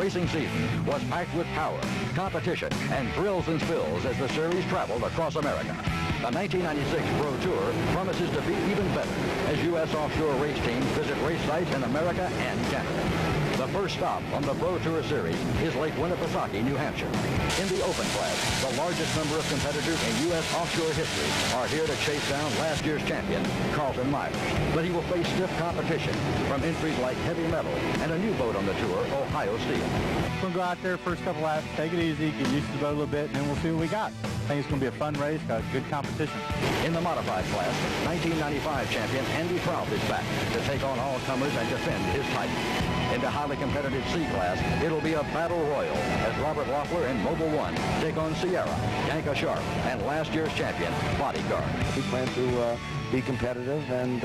racing season was packed with power, competition, and thrills and spills as the series traveled across America. The 1996 Pro Tour promises to be even better as U.S. offshore race teams visit race sites in America and Canada. The first stop on the Pro Tour series is Lake Winnipesaukee, New Hampshire. In the open class, the largest number of competitors in U.S. offshore history are here to chase down last year's champion, Carlton Myers. But he will face stiff competition from entries like heavy metal and a new boat on the tour, Ohio Steel. We'll go out there first couple laps, take it easy, get used to the boat a little bit, and then we'll see what we got. I think it's going to be a fun race, got good competition. In the modified class, 1995 champion Andy Trout is back to take on all comers and defend his title. In the highly competitive C class, it'll be a battle royal as Robert Loeffler and Mobil 1 take on Sierra, DANKA Sharp, and last year's champion, Bodyguard. We plan to be competitive, and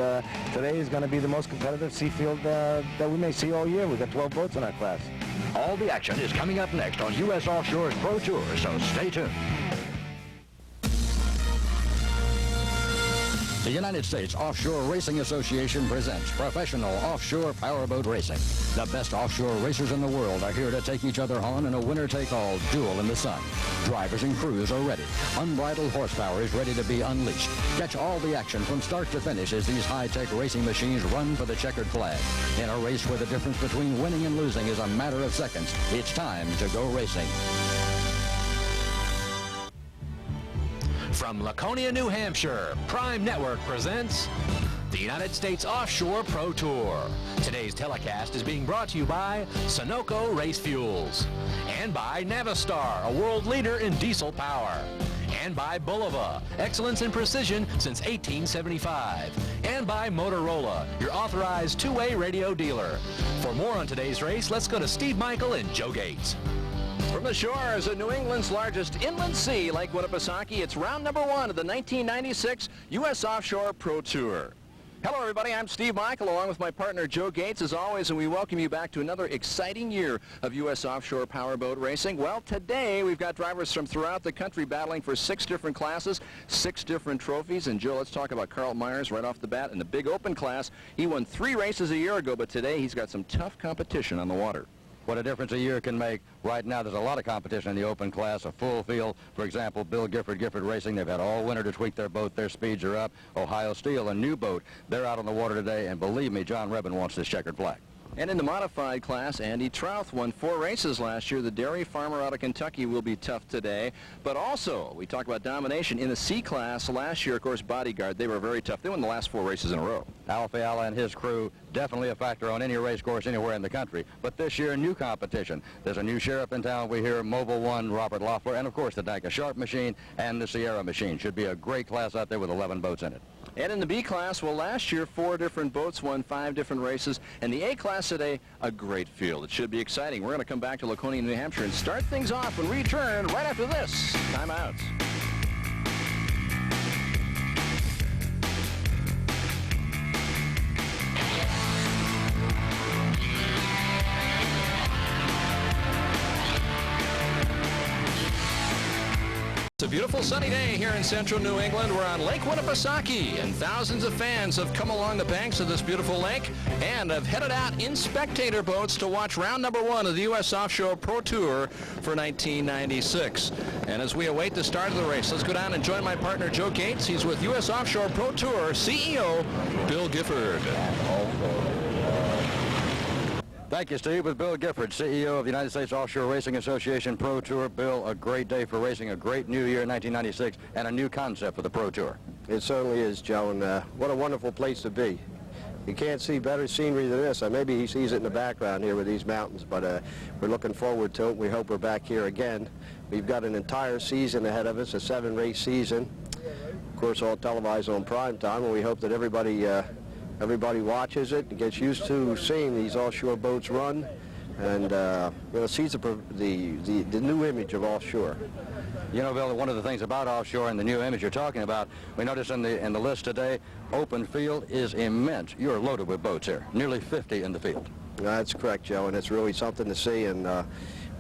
today is going to be the most competitive sea field that we may see all year. We've got 12 boats in our class. All the action is coming up next on U.S. Offshore's Pro Tour, so stay tuned. The United States Offshore Racing Association presents professional offshore powerboat racing. The best offshore racers in the world are here to take each other on in a winner-take-all duel in the sun. Drivers and crews are ready. Unbridled horsepower is ready to be unleashed. Catch all the action from start to finish as these high-tech racing machines run for the checkered flag. In a race where the difference between winning and losing is a matter of seconds, it's time to go racing. From Laconia, New Hampshire, Prime Network presents the United States Offshore Pro Tour. Today's telecast is being brought to you by Sunoco Race Fuels, and by Navistar, a world leader in diesel power, and by Bulova, excellence in precision since 1875, and by Motorola, your authorized two-way radio dealer. For more on today's race, let's go to Steve Michael and Joe Gates. From the shores of New England's largest inland sea, Lake Winnipesaukee, it's round number 1 of the 1996 U.S. Offshore Pro Tour. Hello, everybody. I'm Steve Michael, along with my partner Joe Gates, as always, and we welcome you back to another exciting year of U.S. offshore powerboat racing. Well, today we've got drivers from throughout the country battling for 6 different classes, 6 different trophies. And Joe, let's talk about Carlton Myers right off the bat in the big open class. He won 3 races a year ago, but today he's got some tough competition on the water. What a difference a year can make. Right now, there's a lot of competition in the open class, a full field. For example, Bill Gifford, Gifford Racing, they've had all winter to tweak their boat. Their speeds are up. Ohio Steel, a new boat. They're out on the water today, and believe me, John Rebin wants this checkered flag. And in the modified class, Andy Trout won 4 races last year. The dairy farmer out of Kentucky will be tough today. But also, we talk about domination in the C class last year. Of course, Bodyguard, they were very tough. They won the last 4 races in a row. Al Fiala and his crew, definitely a factor on any race course anywhere in the country. But this year, new competition. There's a new sheriff in town. We hear Mobil 1, Robert Loeffler, and of course the DANKA Sharp machine and the Sierra machine. Should be a great class out there with 11 boats in it. And in the B class, well, last year 4 different boats won 5 different races. And the A class today, a great field. It should be exciting. We're going to come back to Laconia, New Hampshire, and start things off and return right after this. Timeouts. It's a beautiful sunny day here in central New England. We're on Lake Winnipesaukee, and thousands of fans have come along the banks of this beautiful lake and have headed out in spectator boats to watch round number 1 of the U.S. Offshore Pro Tour for 1996. And as we await the start of the race, let's go down and join my partner Joe Gates. He's with U.S. Offshore Pro Tour CEO Bill Gifford. Thank you, Steve. With Bill Gifford, CEO of the United States Offshore Racing Association Pro Tour. Bill, a great day for racing, a great new year in 1996, and a new concept for the Pro Tour. It certainly is, Joe, and what a wonderful place to be. You can't see better scenery than this. Maybe he sees it in the background here with these mountains, but we're looking forward to it. We hope we're back here again. We've got an entire season ahead of us, a 7-race season. Of course, all televised on prime time, and we hope that everybody watches it and gets used to seeing these offshore boats run, and sees the new image of offshore. You know, Bill, one of the things about offshore and the new image you're talking about, we notice in the list today, open field is immense. You're loaded with boats here, nearly 50 in the field. That's correct, Joe, and it's really something to see, and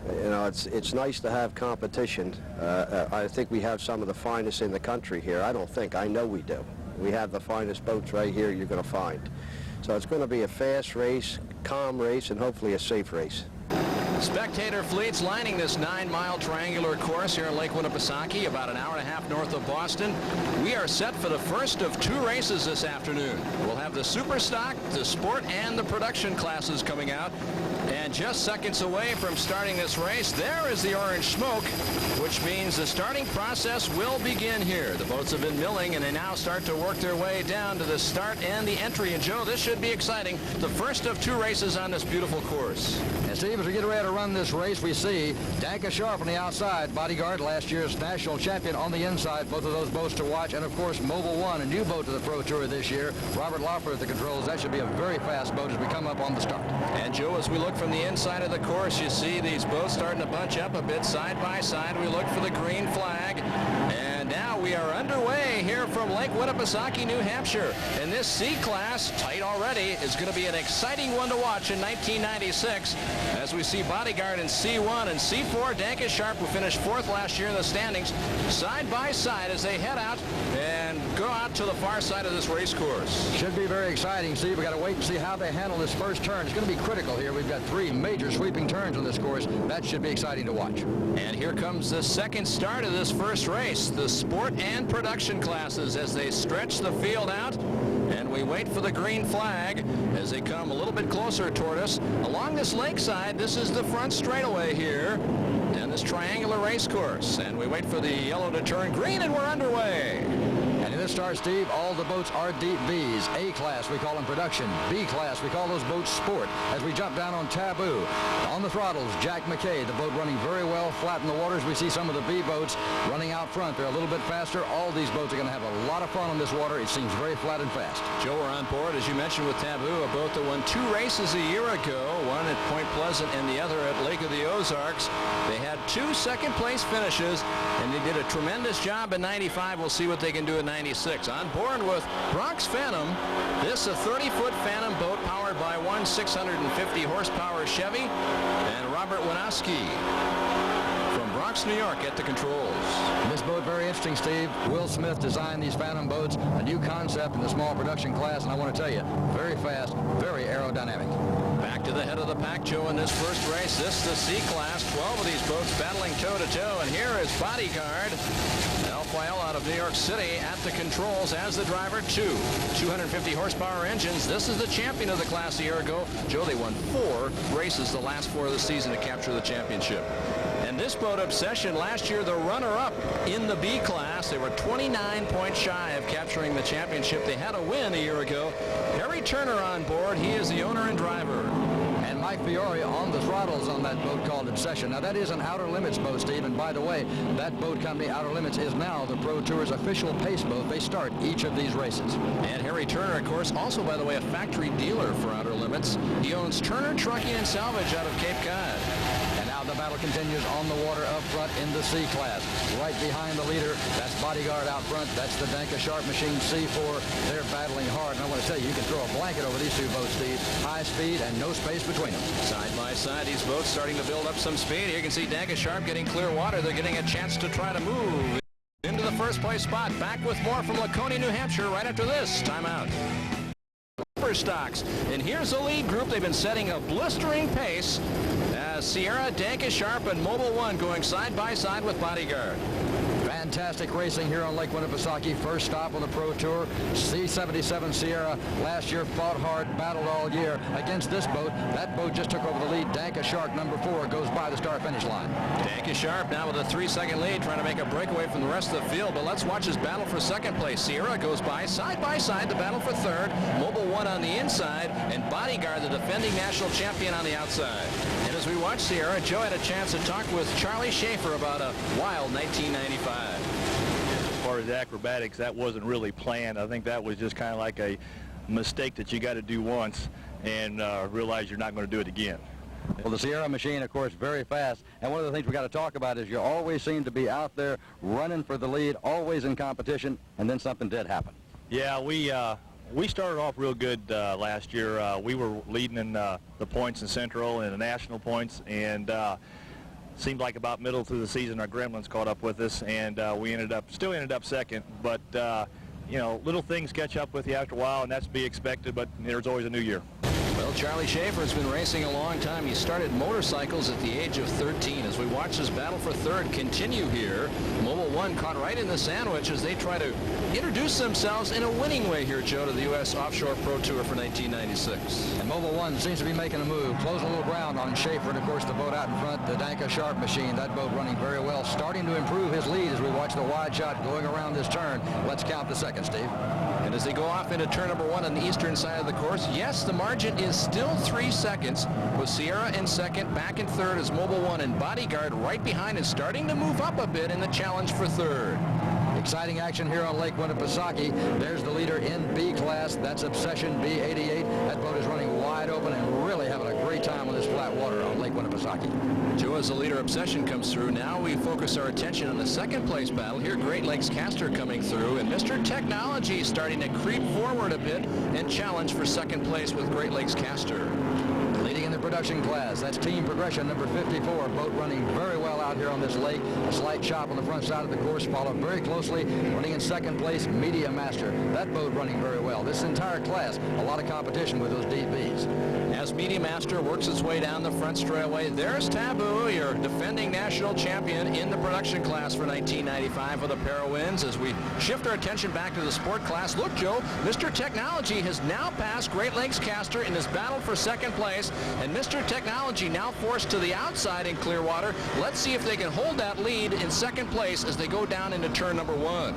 it's nice to have competition. I think we have some of the finest in the country here. I know we do. We have the finest boats right here you're going to find. So it's going to be a fast race, calm race, and hopefully a safe race. Spectator fleets lining this 9-mile triangular course here in Lake Winnipesaukee, about an hour and a half north of Boston. We are set for the first of 2 races this afternoon. We'll have the Super Stock, the Sport, and the Production classes coming out. And just seconds away from starting this race, there is the orange smoke, which means the starting process will begin here. The boats have been milling, and they now start to work their way down to the start and the entry. And Joe, this should be exciting. The first of 2 races on this beautiful course. And Steve, as we get ready to run this race, we see DANKA Sharp on the outside, Bodyguard, last year's national champion, on the inside. Both of those boats to watch. And of course, Mobile One, a new boat to the Pro Tour this year. Robert Laufer at the controls. That should be a very fast boat as we come up on the start. And Joe, as we look from the inside of the course, you see these boats starting to bunch up a bit side by side. We look for the green flag. And now we are underway here from Lake Winnipesaukee, New Hampshire. And this C class, tight already, is going to be an exciting one to watch in 1996. As we see Bodyguard in C1 and C4, DANKA Sharp, who finished 4th last year in the standings, side by side as they head out and go out to the far side of this race course. Should be very exciting, Steve. We've got to wait and see how they handle this first turn. It's going to be critical here. We've got 3 major sweeping turns on this course. That should be exciting to watch. And here comes the second start of this first race, the Sport and Production classes, as they stretch the field out. And we wait for the green flag as they come a little bit closer toward us. Along this lakeside, this is the front straightaway here and this triangular race course. And we wait for the yellow to turn green, and we're underway. And in this start, Steve, all the boats are deep Bs. A class, we call them Production. B class, we call those boats Sport. As we jump down on Taboo, on the throttles, Jack McKay, the boat running very well flat in the waters. We see some of the B boats running out front. They're a little bit faster. All these boats are going to have a lot of fun on this water. It seems very flat and fast. Joe, we're on board, as you mentioned, with Taboo, a boat that won 2 races a year ago, one at Point Pleasant and the other at Lake of the Ozarks. They had 2 second-place finishes, and they did a tremendous job in 95. We'll see what they can do in 96. On board with Bronx Phantom. This a 30-foot Phantom boat powered by one 650-horsepower Chevy, and Robert Winnipesaukee from Bronx, New York at the controls. This boat, very interesting, Steve. Will Smith designed these Phantom boats, a new concept in the small production class, and I want to tell you, very fast, very aerodynamic. Back to the head of the pack, Joe, in this first race. This is the C class, 12 of these boats battling toe-to-toe, and here is Bodyguard, Rafael out of New York City, at the controls as the driver. 250 horsepower engines. This is the champion of the class a year ago. Joe, they won 4 races the last 4 of the season to capture the championship. And this boat, Obsession, last year the runner-up in the B class. They were 29 points shy of capturing the championship. They had a win a year ago. Harry Turner on board. He is the owner and driver. And Mike Fiore on the throttles on that boat called Obsession. Now, that is an Outer Limits boat, Steve. And by the way, that boat company, Outer Limits, is now the Pro Tour's official pace boat. They start each of these races. And Harry Turner, of course, also, by the way, a factory dealer for Outer Limits. He owns Turner Trucking and Salvage out of Cape Cod. And now the battle continues on the water up front in the C class. Right behind the leader, that's Bodyguard out front. That's the DANKA Sharp machine C4. They're battling hard. And I want to tell you, you can throw a blanket over these 2 boats, Steve. High speed and no space between them. Side by side, these boats starting to build up some speed. Here you can see DANKA Sharp getting clear water. They're getting a chance to try to move into the first place spot. Back with more from Laconia, New Hampshire, right after this timeout. Stocks. And here's the lead group. They've been setting a blistering pace as Sierra, DANKA Sharp, and Mobile One going side by side with Bodyguard. Fantastic racing here on Lake Winnipesaukee. First stop on the Pro Tour. C77 Sierra last year fought hard, battled all year against this boat. That boat just took over the lead. DANKA Sharp, number 4, goes by the start-finish line. DANKA Sharp now with a 3-second lead, trying to make a breakaway from the rest of the field. But let's watch his battle for second place. Sierra goes by side, the battle for third. Mobile One on the inside, and Bodyguard, the defending national champion, on the outside. And as we watch Sierra, Joe had a chance to talk with Charlie Schaefer about a wild 1995. As far as acrobatics, that wasn't really planned. I think that was just kind of like a mistake that you got to do once and realize you're not going to do it again. Well, the Sierra machine, of course, very fast. And one of the things we got to talk about is you always seem to be out there running for the lead, always in competition, and then something did happen. Yeah, we started off real good last year. We were leading in the points in Central and the national points, and seemed like about middle through the season our gremlins caught up with us, and we still ended up second. But you know, little things catch up with you after a while, and that's to be expected. But there's always a new year. Well, Well, Charlie SCHAFER's been racing a long time. He started motorcycles at the age of 13. As we watch this battle for third continue here, Mobile One caught right in the sandwich as they try to introduce themselves in a winning way here, Joe, to the U.S. Offshore Pro Tour for 1996. And Mobile One seems to be making a move, closing a little ground on SCHAFER, and of course the boat out in front, the DANKA Sharp machine. That boat running very well, starting to improve his lead as we watch the wide shot going around this turn. Let's count the seconds, Steve. And as they go off into turn number 1 on the eastern side of the course, yes, the margin is still 3 seconds, with Sierra in second, back in third is Mobile One, and Bodyguard right behind is starting to move up a bit in the challenge for third. Exciting action here on Lake Winnipesaukee. There's the leader in B class. That's Obsession B88. That boat is running wide open and really having a great time on this flat water on Lake Winnipesaukee. Joe, as the leader Obsession comes through, now we focus our attention on the second place battle. Here, Great Lakes Caster coming through, and Mr. Technology starting to creep forward a bit and challenge for second place with Great Lakes Caster. Leading in the production class, that's Team Progression, number 54. Boat running very well out here on this lake. A slight chop on the front side of the course, followed very closely. Running in second place, Media Master. That boat running very well. This entire class, a lot of competition with those DBs. As Media Master works its way down the front straightaway, there's Taboo, your defending national champion in the production class for 1995 with a pair of wins. As we shift our attention back to the sport class, look, Joe, Mr. Technology has now passed Great Lakes Caster in his battle for second place, and Mr. Technology now forced to the outside in Clearwater. Let's see if they can hold that lead in second place as they go down into turn number 1.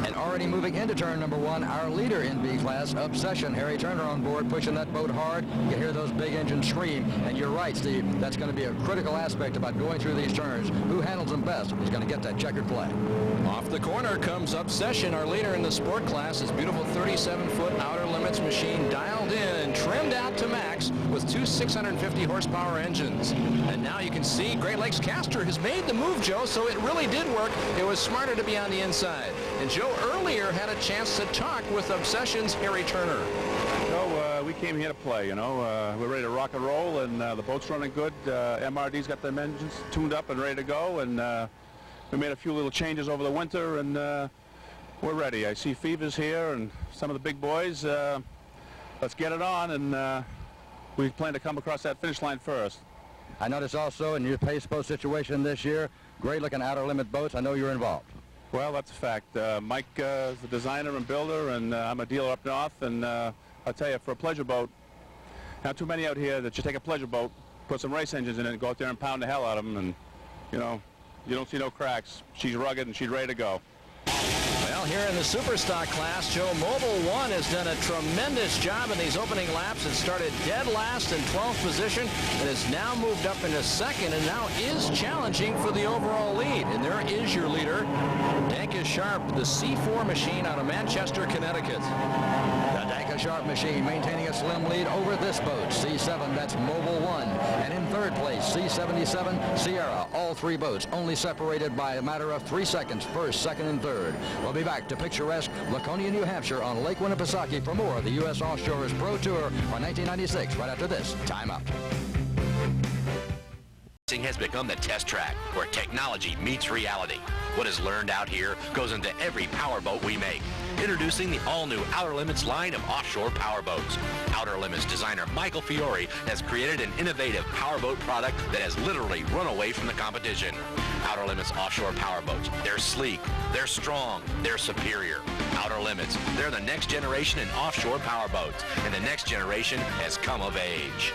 And already moving into turn number 1, our leader in B class, Obsession. Harry Turner on board, pushing that boat hard. You can hear those big engines scream. And you're right, Steve. That's going to be a critical aspect about going through these turns. Who handles them best is going to get that checkered flag. Off the corner comes Obsession, our leader in the sport class. His beautiful 37-foot outer limits machine dialed in and trimmed out to max with two 650 horsepower engines. And now you can see Great Lakes Caster has made the move, Joe, so it really did work. It was smarter to be on the inside. And Joe earlier had a chance to talk with Obsession's Harry Turner. No, we came here to play, you know. We're ready to rock and roll, and the boat's running good. MRD's got them engines tuned up and ready to go, and we made a few little changes over the winter, and we're ready. I see Fever's here and some of the big boys. Let's get it on, and we plan to come across that finish line first. I notice also in your pace boat situation this year, great-looking outer limit boats. I know you're involved. Well, that's a fact. Mike is the designer and builder, and I'm a dealer up north, and I'll tell you, for a pleasure boat, not too many out here that you take a pleasure boat, put some race engines in it, and go out there and pound the hell out of them, and, you know, you don't see no cracks. She's rugged, and she's ready to go. Well, here in the Superstock class, Joe, Mobile One has done a tremendous job in these opening laps. It started dead last in 12th position and has now moved up into second and now is challenging for the overall lead. And there is your leader, DANKA Sharp, the C4 machine out of Manchester, Connecticut. The DANKA Sharp machine maintaining a slim lead over this boat, C7, that's Mobile One. And in third place, C77, Sierra. All three boats only separated by a matter of 3 seconds, first, second, and third. We'll be back to picturesque Laconia, New Hampshire on Lake Winnipesaukee for more of the U.S. Offshore's Pro Tour for 1996 right after this timeout. Racing has become the test track where technology meets reality. What is learned out here goes into every powerboat we make. Introducing the all-new Outer Limits line of offshore powerboats. Outer Limits designer Michael FIORE has created an innovative powerboat product that has literally run away from the competition. Outer Limits offshore powerboats. They're sleek, they're strong, they're superior. Outer Limits, they're the next generation in offshore powerboats, and the next generation has come of age.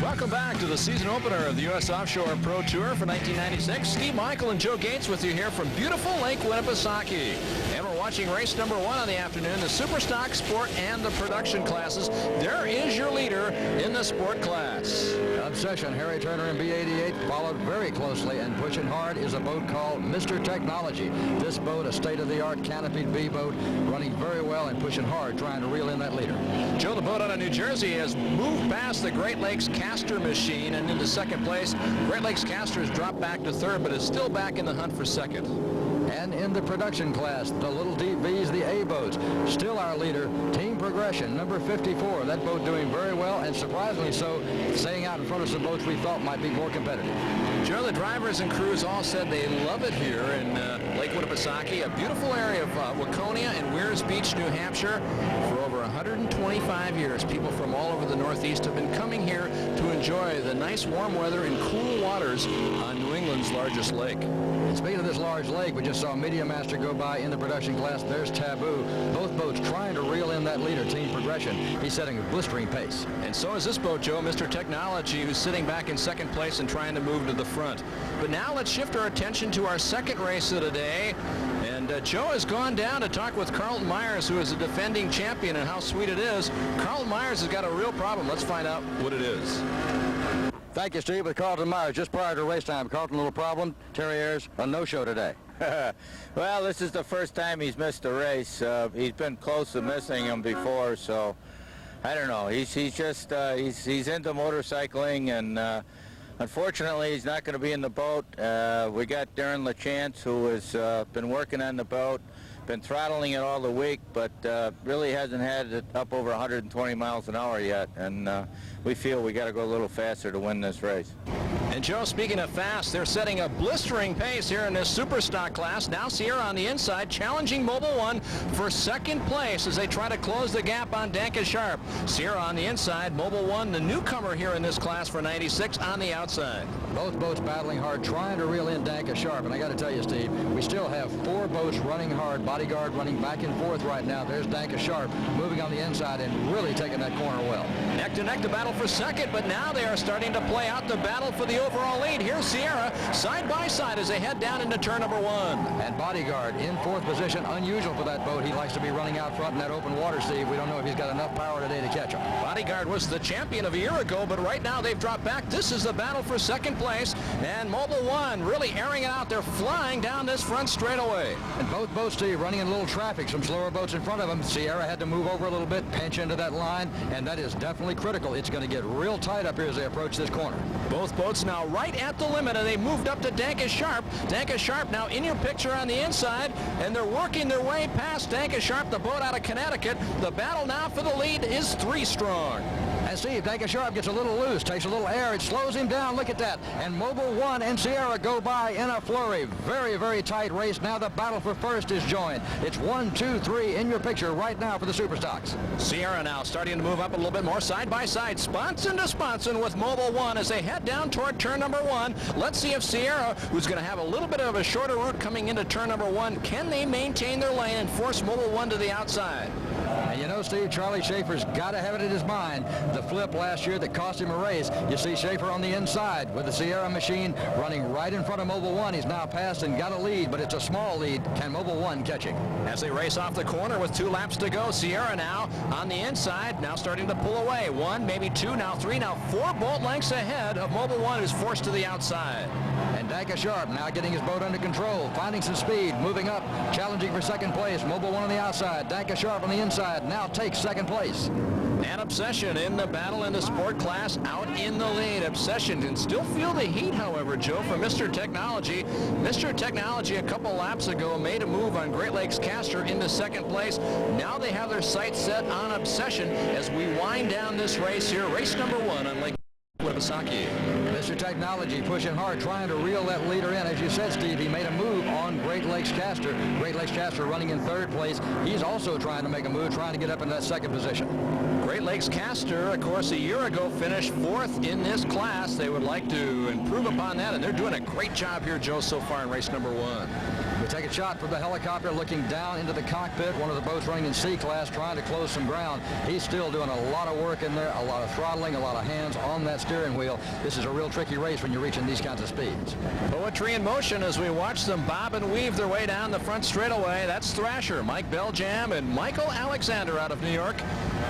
Welcome back to the season opener of the U.S. Offshore Pro Tour for 1996. Steve Michael and Joe Gates with you here from beautiful Lake Winnipesaukee. And we're watching race number 1 of the afternoon, the Superstock, Sport, and the Production classes. There is your leader in the Sport class. Obsession, Harry Turner in B88, followed very closely and pushing hard is a boat called Mr. Technology. This boat, a state-of-the-art canopied B boat, running very well and pushing hard, trying to reel in that leader. Joe, the boat out of New Jersey has moved past the Great Lakes Caster machine and into second place. Great Lakes Caster has dropped back to third, but is still back in the hunt for second. And in the production class, the little deep V's, the A boats. Still our leader, Team Progression, number 54. That boat doing very well, and surprisingly so, staying out in front of some boats we thought might be more competitive. Joe, the drivers and crews all said they love it here in Lake Winnipesaukee, a beautiful area of Waconia and Weirs Beach, New Hampshire. For over 125 years, people from all over the Northeast have been coming here to enjoy the nice warm weather and cool waters on New England's largest lake. And speaking of this large lake, we just saw Media Master go by in the production class. There's Taboo. Both boats trying to reel in that leader, Team Progression. He's setting a blistering pace. And so is this boat, Joe, Mr. Technology, who's sitting back in second place and trying to move to the front. But now let's shift our attention to our second race of the day. And Joe has gone down to talk with Carlton Myers, who is a defending champion, and how sweet it is. Carlton Myers has got a real problem. Let's find out what it is. Thank you, Steve. With Carlton Myers, just prior to race time. Carlton, a little problem. Terry Ayers, a no-show today. Well, this is the first time he's missed a race. He's been close to missing them before, so I don't know. He's just he's into motorcycling, and unfortunately he's not going to be in the boat. We got Darren LaChance, who has been working on the boat, been throttling it all the week, but really hasn't had it up over 120 miles an hour yet, and we feel we got to go a little faster to win this race. And Joe, speaking of fast, they're setting a blistering pace here in this super stock class. Now Sierra on the inside, challenging Mobil 1 for second place as they try to close the gap on DANKA Sharp. Sierra on the inside, Mobil 1, the newcomer here in this class for 96, on the outside. Both boats battling hard, trying to reel in DANKA Sharp. And I got to tell you, Steve, we still have 4 boats running hard. Bodyguard running back and forth right now. There's DANKA Sharp moving on the inside and really taking that corner well. Neck to neck to battle for second, but now they are starting to play out the battle for the overall lead. Here's Sierra side by side as they head down into turn number 1. And Bodyguard in 4th position, unusual for that boat. He likes to be running out front in that open water, Steve. We don't know if he's got enough power today to catch him. Bodyguard was the champion of a year ago, but right now they've dropped back. This is the battle for second place, and Mobil 1 really airing it out. They're flying down this front straightaway. And both boats, Steve, running in a little traffic. Some slower boats in front of them. Sierra had to move over a little bit, pinch into that line, and that is definitely critical. It's going to get real tight up here as they approach this corner. Both boats now right at the limit, and they moved up to DANKA Sharp. DANKA Sharp now in your picture on the inside, and they're working their way past DANKA Sharp, the boat out of Connecticut. The battle now for the lead is 3 strong. And Steve, DANKA Sharp gets a little loose, takes a little air, it slows him down. Look at that. And Mobil 1 and Sierra go by in a flurry. Very, very tight race. Now the battle for first is joined. It's 1, 2, 3 in your picture right now for the Superstocks. Sierra now starting to move up a little bit more side by side, sponson to sponson with Mobil 1 as they head down toward turn number 1. Let's see if Sierra, who's going to have a little bit of a shorter route coming into turn number 1, can they maintain their lane and force Mobil 1 to the outside? And you know, Steve, Charlie Schaefer's got to have it in his mind. The flip last year that cost him a race. You see Schaefer on the inside with the Sierra machine running right in front of Mobil 1. He's now passed and got a lead, but it's a small lead. Can Mobil 1 catch him? As they race off the corner with 2 laps to go, Sierra now on the inside, now starting to pull away. 1, maybe 2, now 3, now 4 boat lengths ahead of Mobil 1, who's forced to the outside. And DANKA Sharp now getting his boat under control, finding some speed, moving up, challenging for second place. Mobil 1 on the outside, DANKA Sharp on the inside, now takes second place. And Obsession in the battle in the sport class out in the lead. Obsession can still feel the heat, however, Joe, from Mr. Technology. Mr. Technology a couple laps ago made a move on Great Lakes Caster into second place. Now they have their sights set on Obsession as we wind down this race here. Race number 1 on Lake Winnipesaukee. Mr. Technology pushing hard, trying to reel that leader in. As you said, Steve, he made a move on Great Lakes Caster. Great Lakes Caster running in 3rd place. He's also trying to make a move, trying to get up in that second position. Great Lakes Caster, of course, a year ago finished 4th in this class. They would like to improve upon that, and they're doing a great job here, Joe, so far in race number 1. We take a shot from the helicopter looking down into the cockpit. One of the boats running in C class trying to close some ground. He's still doing a lot of work in there, a lot of throttling, a lot of hands on that steering wheel. This is a real tricky race when you're reaching these kinds of speeds. Poetry in motion as we watch them bob and weave their way down the front straightaway. That's Thrasher, Mike Belljam, and Michael Alexander out of New York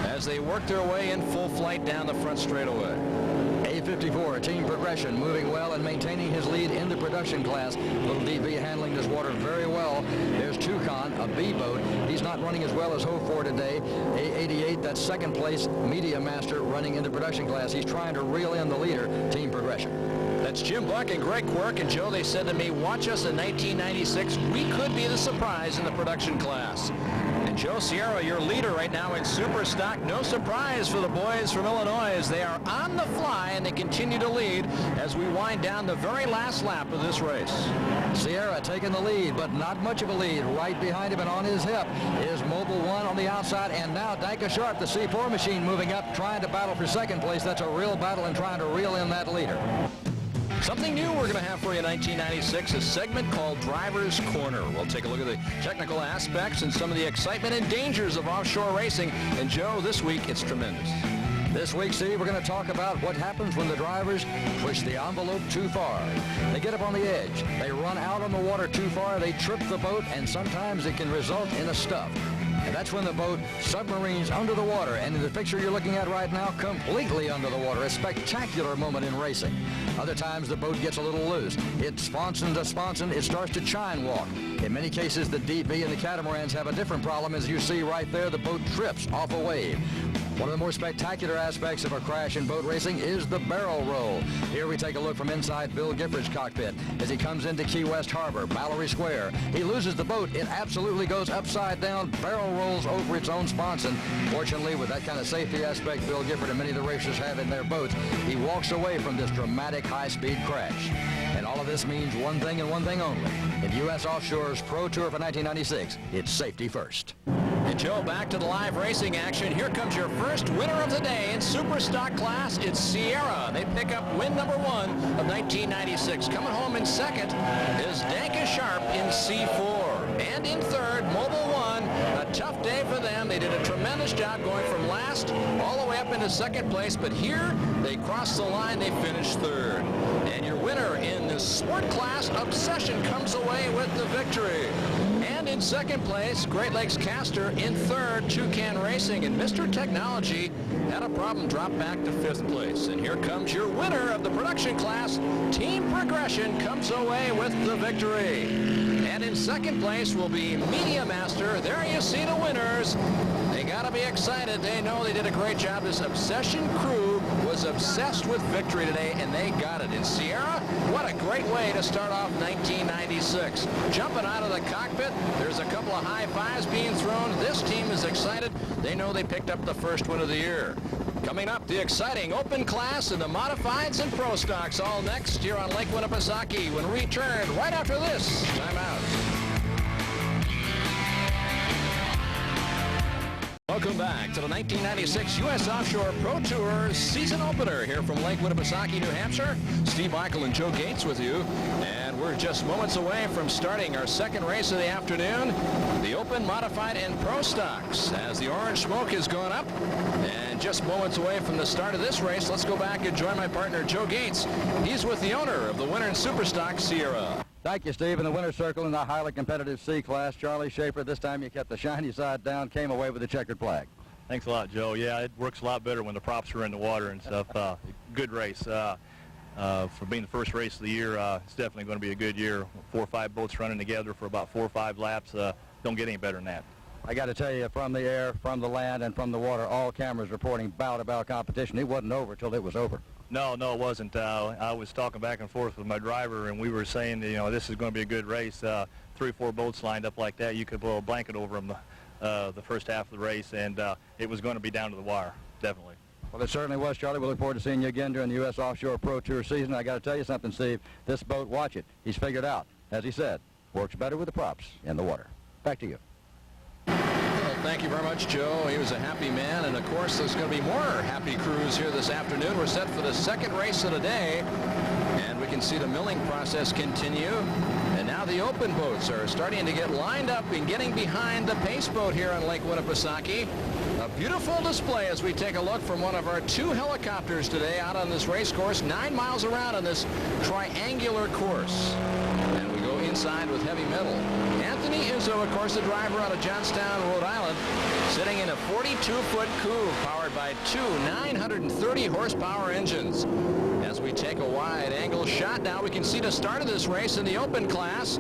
as they work their way in full flight down the front straightaway. A C54, Team Progression, moving well and maintaining his lead in the production class. Little DB handling this water very well. There's Toucan, a B boat. He's not running as well as hoped for today. A88, that's second place Media Master running in the production class. He's trying to reel in the leader, Team Progression. That's Jim Buck and Greg Quirk. And Joe, they said to me, watch us in 1996. We could be the surprise in the production class. And Joe Sierra, your leader right now in super stock. No surprise for the boys from Illinois. They are on the fly and they continue to lead as we wind down the very last lap of this race. Sierra taking the lead, but not much of a lead. Right behind him and on his hip is Mobile One on the outside, and now DANKA Sharp, the C4 machine, moving up, trying to battle for second place. That's a real battle and trying to reel in that leader. Something new we're going to have for you in 1996, a segment called Driver's Corner. We'll take a look at the technical aspects and some of the excitement and dangers of offshore racing. And Joe, this week it's tremendous. This week, Steve, we're going to talk about what happens when the drivers push the envelope too far. They get up on the edge, they run out on the water too far, they trip the boat, and sometimes it can result in a stuff. And that's when the boat submarines under the water, and in the picture you're looking at right now, completely under the water. A spectacular moment in racing. Other times the boat gets a little loose. It sponson to sponson, it starts to chine walk. In many cases, the DB and the catamarans have a different problem. As you see right there, the boat trips off a wave. One of the more spectacular aspects of a crash in boat racing is the barrel roll. Here we take a look from inside Bill Gifford's cockpit as he comes into Key West Harbor, Mallory Square. He loses the boat. It absolutely goes upside down, barrel rolls over its own sponson. Fortunately, with that kind of safety aspect Bill Gifford and many of the racers have in their boats, he walks away from this dramatic high-speed crash. And all of this means one thing and one thing only. In U.S. Offshore's Pro Tour for 1996, it's safety first. And Joe, back to the live racing action. Here comes your first winner of the day in super stock class. It's Sierra. They pick up win number 1 of 1996. Coming home in second is DANKA Sharp in C4. And in third, Mobile One. A tough day for them. They did a tremendous job going from last all the way up into second place. But here, they crossed the line. They finished third. And your winner in the sport class, Obsession, comes away with the victory. And in second place, Great Lakes Caster. In third, Toucan Racing. And Mr. Technology had a problem, drop back to fifth place. And here comes your winner of the production class. Team Progression comes away with the victory. And in second place will be Media Master. There you see the winners. They got to be excited. They know they did a great job. This Obsession crew was obsessed with victory today, and they got it. And Sierra, what a great way to start off 1996. Jumping out of the cockpit, there's a couple of high fives being thrown. This team is excited. They know they picked up the first win of the year. Coming up, the exciting open class and the modifieds and pro stocks all next here on Lake Winnipesaukee when we return right after this timeout. Welcome back to the 1996 U.S. Offshore Pro Tour season opener here from Lake Winnipesaukee, New Hampshire. Steve Michael and Joe Gates with you. And we're just moments away from starting our second race of the afternoon, the Open, Modified, and Pro Stocks. As the orange smoke has gone up, and just moments away from the start of this race, let's go back and join my partner, Joe Gates. He's with the owner of the winner in Super Stock, Sierra. Thank you, Steve. In the winner's circle in the highly competitive C class, Charlie Schaefer, this time you kept the shiny side down, came away with the checkered flag. Thanks a lot, Joe. Yeah, it works a lot better when the props are in the water and stuff. Good race. For being the first race of the year, it's definitely going to be a good year. 4 or 5 boats running together for about 4 or 5 laps. Don't get any better than that. I got to tell you, from the air, from the land, and from the water, all cameras reporting bout competition. It wasn't over till it was over. No, it wasn't. I was talking back and forth with my driver, and we were saying, that, this is going to be a good race. 3 or 4 boats lined up like that, you could blow a blanket over them the first half of the race, and it was going to be down to the wire, definitely. Well, it certainly was, Charlie. We look forward to seeing you again during the U.S. Offshore Pro Tour season. I got to tell you something, Steve. This boat, watch it. He's figured out, as he said, works better with the props in the water. Back to you. Thank you very much, Joe. He was a happy man, and of course there's going to be more happy crews here this afternoon. We're set for the second race of the day, and we can see the milling process continue. And now the open boats are starting to get lined up and getting behind the pace boat here on Lake Winnipesaukee. A beautiful display as we take a look from one of our 2 helicopters today out on this race course, 9 miles around on this triangular course. And we go inside with heavy metal. Anthony Izzo, of course, the driver out of Johnstown, Rhode Island, sitting in a 42-foot coupe powered by 2 930-horsepower engines. take a wide-angle shot. Now we can see the start of this race in the open class.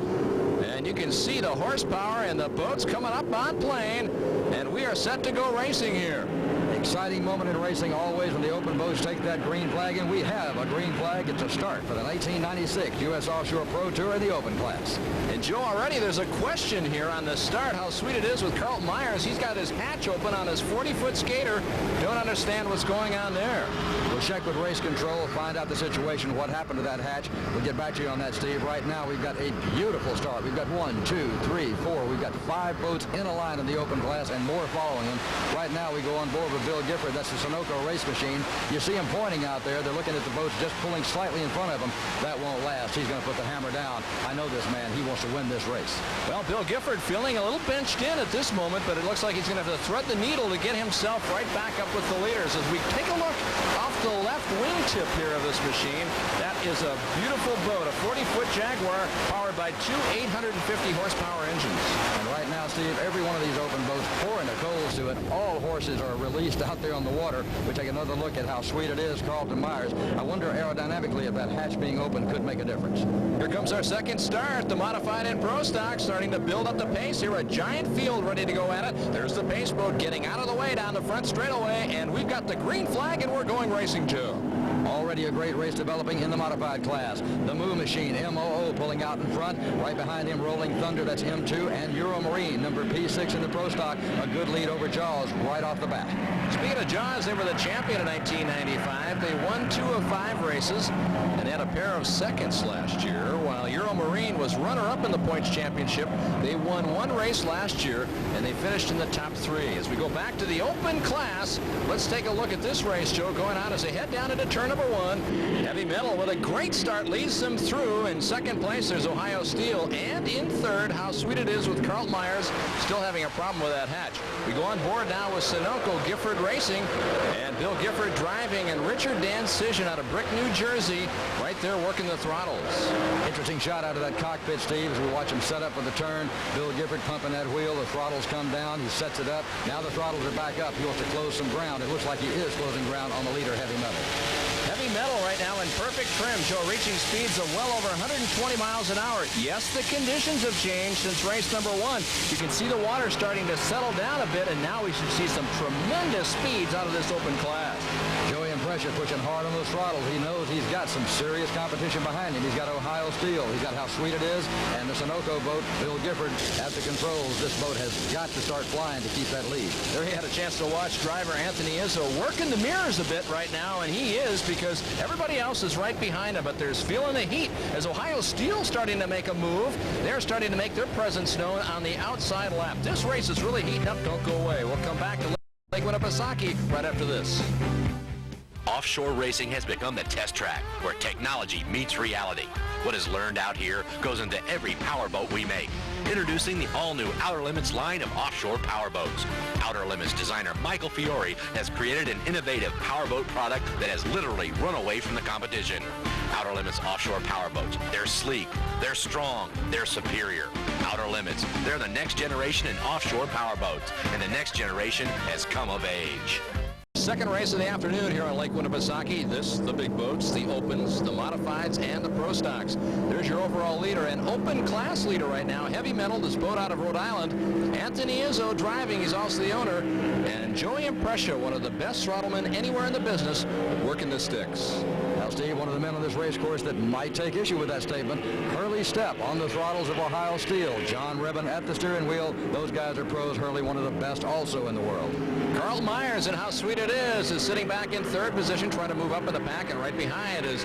And you can see the horsepower and the boats coming up on plane. And we are set to go racing here. Exciting moment in racing always when the open boats take that green flag, and we have a green flag. It's a start for the 1996 U.S. Offshore Pro Tour in the open class. And Joe, already there's a question here on the start. How sweet it is with Carlton Myers. He's got his hatch open on his 40-foot skater. Don't understand what's going on there. We'll check with race control, find out the situation, what happened to that hatch. We'll get back to you on that, Steve. Right now, we've got a beautiful start. We've got 1, 2, 3, 4. We've got 5 boats in a line in the open class and more following them. Right now, we go on board with Bill Gifford. That's the Sunoco race machine. You see him pointing out there. They're looking at the boats just pulling slightly in front of him. That won't last. He's going to put the hammer down. I know this man. He wants to win this race. Well, Bill Gifford feeling a little benched in at this moment, but it looks like he's going to have to thread the needle to get himself right back up with the leaders. As we take a look off the left wingtip here of this machine, that is a beautiful boat, a 40-foot Jaguar powered by 2 850 horsepower engines. And right now, Steve, every one of these open boats pouring the coals to it. All horses are released out there on the water. We take another look at how sweet it is, Carlton Myers. I wonder aerodynamically if that hatch being open could make a difference. Here comes our second start. The modified and pro stock starting to build up the pace here. A giant field ready to go at it. There's the pace boat getting out of the way down the front straightaway, and we've got the green flag, and we're going racing, Joe. Already a great race developing in the modified class. The Moo Machine, MOO, pulling out in front. Right behind him, Rolling Thunder, that's M2, and Euro Marine, number P6 in the pro stock. A good lead over Jaws right off the bat. Speaking of Jaws, they were the champion in 1995. They won 2 of 5 races and had a pair of seconds last year, while Euro Marine was runner-up in the points championship. They won 1 race last year, and they finished in the top 3. As we go back to the open class, let's take a look at this race, Joe, going on as they head down into turn number 1. Heavy Metal with a great start leads them through. In second place, there's Ohio Steel, and in third, how sweet it is with Carlton Myers still having a problem with that hatch. We go on board now with Sunoco, Gifford Racing, and Bill Gifford driving, and Richard Dancision out of Brick, New Jersey, right there working the throttles. Interesting shot out of that cockpit, Steve, as we watch him set up for the turn. Bill Gifford pumping that wheel. The throttles come down. He sets it up. Now the throttles are back up. He wants to close some ground. It looks like he is closing ground on the leader, Heavy Metal. Heavy Metal right now in perfect trim, Joe, reaching speeds of well over 120 miles an hour. Yes, the conditions have changed since race number 1. You can see the water starting to settle down a bit, and now we should see some tremendous speeds out of this open class. Joey Impresia pushing hard on those throttles. He knows he's got some serious competition behind him. He's got Ohio Steel. He's got how sweet it is, and the Sunoco boat, Bill Gifford, at the controls. This boat has got to start flying to keep that lead. There he had a chance to watch driver Anthony Izzo working the mirrors a bit right now, and he is, because everybody else is right behind him, but there's feeling the heat as Ohio Steel starting to make a move. They're starting to make their presence known on the outside lap. This race is really heating up. Don't go away. We'll come back to Lake Winnipesaukee right after this. Offshore racing has become the test track where technology meets reality. What is learned out here goes into every powerboat we make. Introducing the all-new Outer Limits line of offshore powerboats. Outer Limits designer Michael FIORE has created an innovative powerboat product that has literally run away from the competition. Outer Limits offshore powerboats. They're sleek, they're strong, they're superior. Outer Limits, they're the next generation in offshore powerboats, and the next generation has come of age. Second race of the afternoon here on Lake Winnipesaukee. This, the big boats, the opens, the modifieds, and the pro stocks. There's your overall leader, an open class leader right now. Heavy Metal, this boat out of Rhode Island. Anthony Izzo driving, he's also the owner. And Joey Impresia, one of the best throttlemen anywhere in the business, working the sticks. Now, Steve, one of the men on this race course that might take issue with that statement, HURLEY STEPP on the throttles of Ohio Steel. John Rebben at the steering wheel. Those guys are pros. HURLEY, one of the best also in the world. Carlton Myers, and how sweet it is sitting back in third position, trying to move up in the pack, and right behind is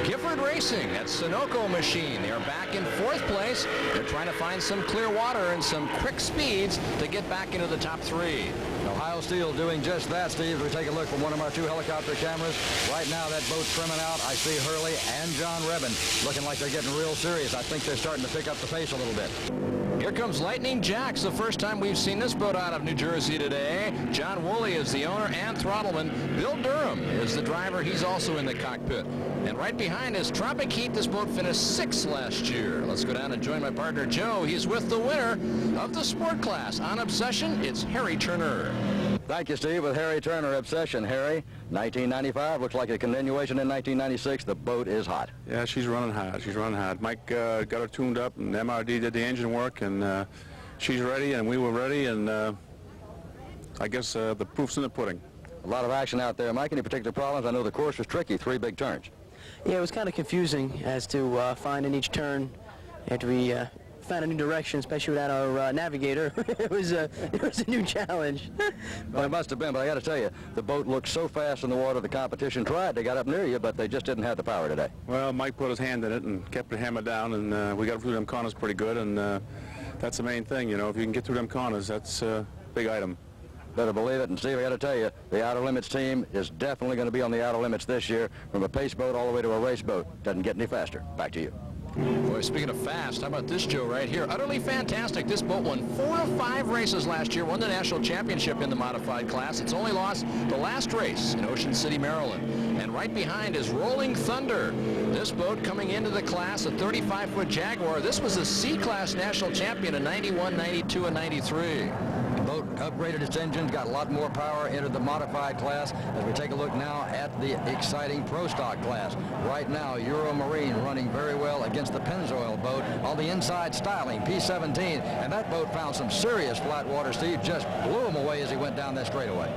Gifford Racing. That's Sunoco Machine. They're back in fourth place. They're trying to find some clear water and some quick speeds to get back into the top 3. Ohio Steel doing just that, Steve. As we take a look from one of our 2 helicopter cameras. Right now, that boat's trimming out. I see HURLEY and John Rebben looking like they're getting real serious. I think they're starting to pick up the pace a little bit. Here comes Lightning Jacks, the first time we've seen this boat out of New Jersey today. John Woolley is the owner and throttleman. Bill Durham is the driver. He's also in the cockpit. And right behind is Tropic Heat. This boat finished 6th last year. Let's go down and join my partner, Joe. He's with the winner of the sport class. On Obsession, it's Harry Turner. Thank you, Steve. With Harry Turner, Obsession. Harry, 1995 looks like a continuation in 1996. The boat is hot. Yeah, she's running hard. She's running hard. Mike got her tuned up, and MRD did the engine work, and she's ready, and we were ready, and I guess the proof's in the pudding. A lot of action out there. Mike, any particular problems? I know the course was tricky, 3 big turns. Yeah, it was kind of confusing as to finding each turn after we found a new direction, especially without our navigator. it was a new challenge. Well, it must have been, but I got to tell you, the boat looked so fast in the water, the competition tried. They got up near you, but they just didn't have the power today. Well, Mike put his hand in it and kept it hammered down, and we got through them corners pretty good, and that's the main thing, you know. If you can get through them corners, that's a big item. Better believe it. And Steve, I got to tell you, the Outer Limits team is definitely going to be on the Outer Limits this year, from a pace boat all the way to a race boat. Doesn't get any faster. Back to you. Boy, speaking of fast, how about this, Joe, right here? Utterly fantastic. This boat won 4 of 5 races last year, won the national championship in the modified class. It's only lost the last race in Ocean City, Maryland. And right behind is Rolling Thunder. This boat coming into the class, a 35-foot Jaguar. This was the C-class national champion in 91, 92, and 93. The boat upgraded its engines, got a lot more power, entered the modified class. As we take a look now at the exciting Pro Stock class. Right now, Euro Marine running very well against the Pennzoil boat on the inside STYLIN, P17. And that boat found some serious flat water, Steve. Just blew him away as he went down that straightaway.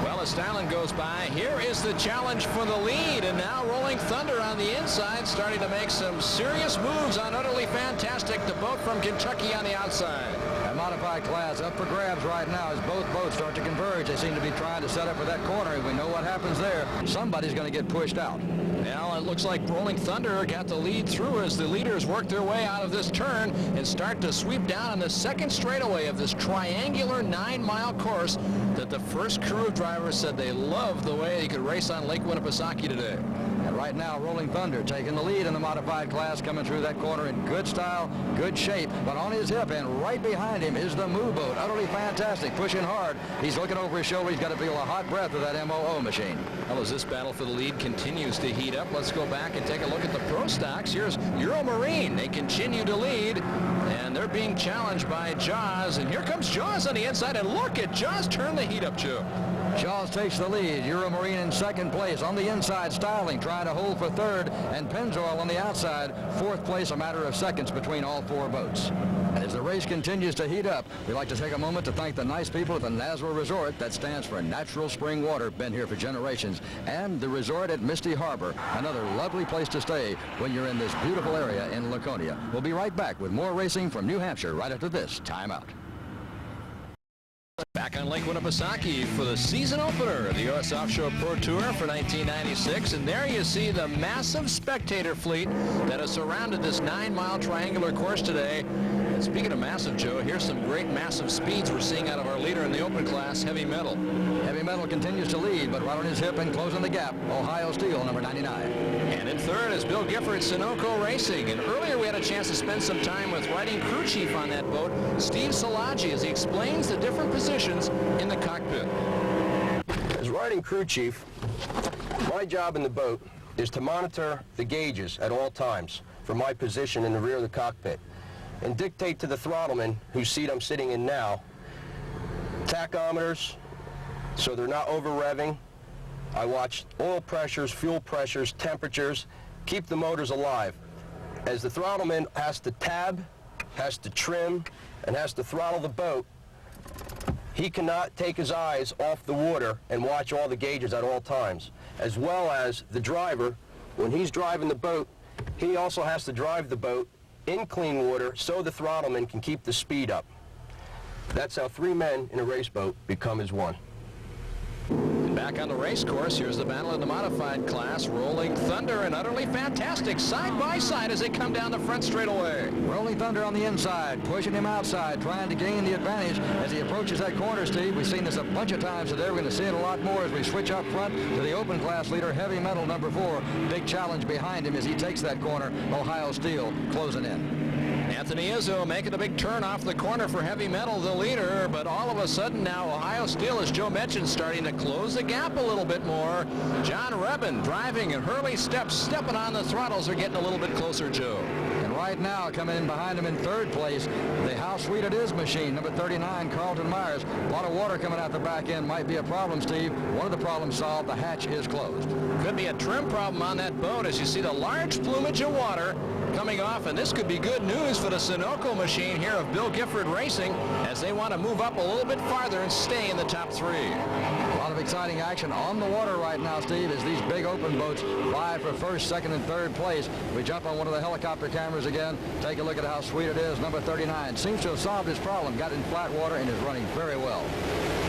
Well, as STYLIN goes by, here is the challenge for the lead, and now Rolling Thunder on the inside, starting to make some serious moves on Utterly Fantastic, the boat from Kentucky on the outside. That modified class up for grabs right now as both boats start to converge. They seem to be trying to set up for that corner, and we know what happens there. Somebody's going to get pushed out. Now, it looks like Rolling Thunder got the lead through as the leaders work their way out of this turn and start to sweep down on the second straightaway of this triangular 9-mile course that the first crew of drivers said they loved the way they could race on Lake Winnipesaukee today. And right now, Rolling Thunder taking the lead in the modified class, coming through that corner in good style, good shape. But on his hip and right behind him is the Moo boat. Utterly Fantastic, pushing hard. He's looking over his shoulder. He's got to feel a hot breath of that MOO machine. Well, as this battle for the lead continues to heat up, let's go back and take a look at the Pro Stocks. Here's Euro Marine. They continue to lead, and they're being challenged by Jaws. And here comes Jaws on the inside, and look at Jaws turn the heat up, Joe. Jaws takes the lead. Euro Marine in second place. On the inside, STYLIN trying to hold for third, and Pennzoil on the outside, fourth place, a matter of seconds between all 4 boats. And as the race continues to heat up, we'd like to take a moment to thank the nice people at the Nazwa Resort. That stands for Natural Spring Water, been here for generations, and the resort at Misty Harbor, another lovely place to stay when you're in this beautiful area in Laconia. We'll be right back with more racing from New Hampshire right after this timeout. Back on Lake Winnipesaukee for the season opener of the U.S. Offshore Pro Tour for 1996, and there you see the massive spectator fleet that has surrounded this 9-mile triangular course today. And speaking of massive, Joe, here's some great massive speeds we're seeing out of our leader in the open class, Heavy Metal. Heavy Metal continues to lead, but right on his hip and closing the gap, Ohio Steel, number 99. And in third is Bill Gifford, Sunoco Racing. And earlier we had a chance to spend some time with riding crew chief on that boat, Steve SZILAGYI, as he explains the different positions in the cockpit. As riding crew chief, my job in the boat is to monitor the gauges at all times from my position in the rear of the cockpit and dictate to the throttleman, whose seat I'm sitting in now, tachometers so they're not over revving. I watch oil pressures, fuel pressures, temperatures, keep the motors alive. As the throttleman has to tab, has to trim, and has to throttle the boat, he cannot take his eyes off the water and watch all the gauges at all times. As well as the driver, when he's driving the boat, he also has to drive the boat in clean water so the throttleman can keep the speed up. That's how 3 men in a race boat become as one. Back on the race course, here's the battle in the modified class. Rolling Thunder and Utterly Fantastic side by side as they come down the front straightaway. Rolling Thunder on the inside, pushing him outside, trying to gain the advantage as he approaches that corner, Steve. We've seen this a bunch of times today. We're going to see it a lot more as we switch up front to the open class leader, Heavy Metal, number 4. Big challenge behind him as he takes that corner. Ohio Steel closing in. Anthony Izzo making a big turn off the corner for Heavy Metal, the leader, but all of a sudden now Ohio Steel, as Joe mentioned, starting to close the gap a little bit more. John Rebin driving and HURLEY stepping on the throttles are getting a little bit closer, Joe. And And right now, coming in behind him in third place, the How Sweet It Is machine, number 39, Carlton Myers. A lot of water coming out the back end might be a problem, Steve. One of the problems solved, the hatch is closed. Could be a trim problem on that boat as you see the large plumage of water coming off, and this could be good news for the Sunoco machine here of Bill Gifford Racing as they want to move up a little bit farther and stay in the top 3. A lot of exciting action on the water right now, Steve, as these big open boats vie for first, second, and third place. We jump on one of the helicopter cameras again. Take a look at How Sweet It Is, number 39. Seems to have solved his problem, got in flat water, and is running very well.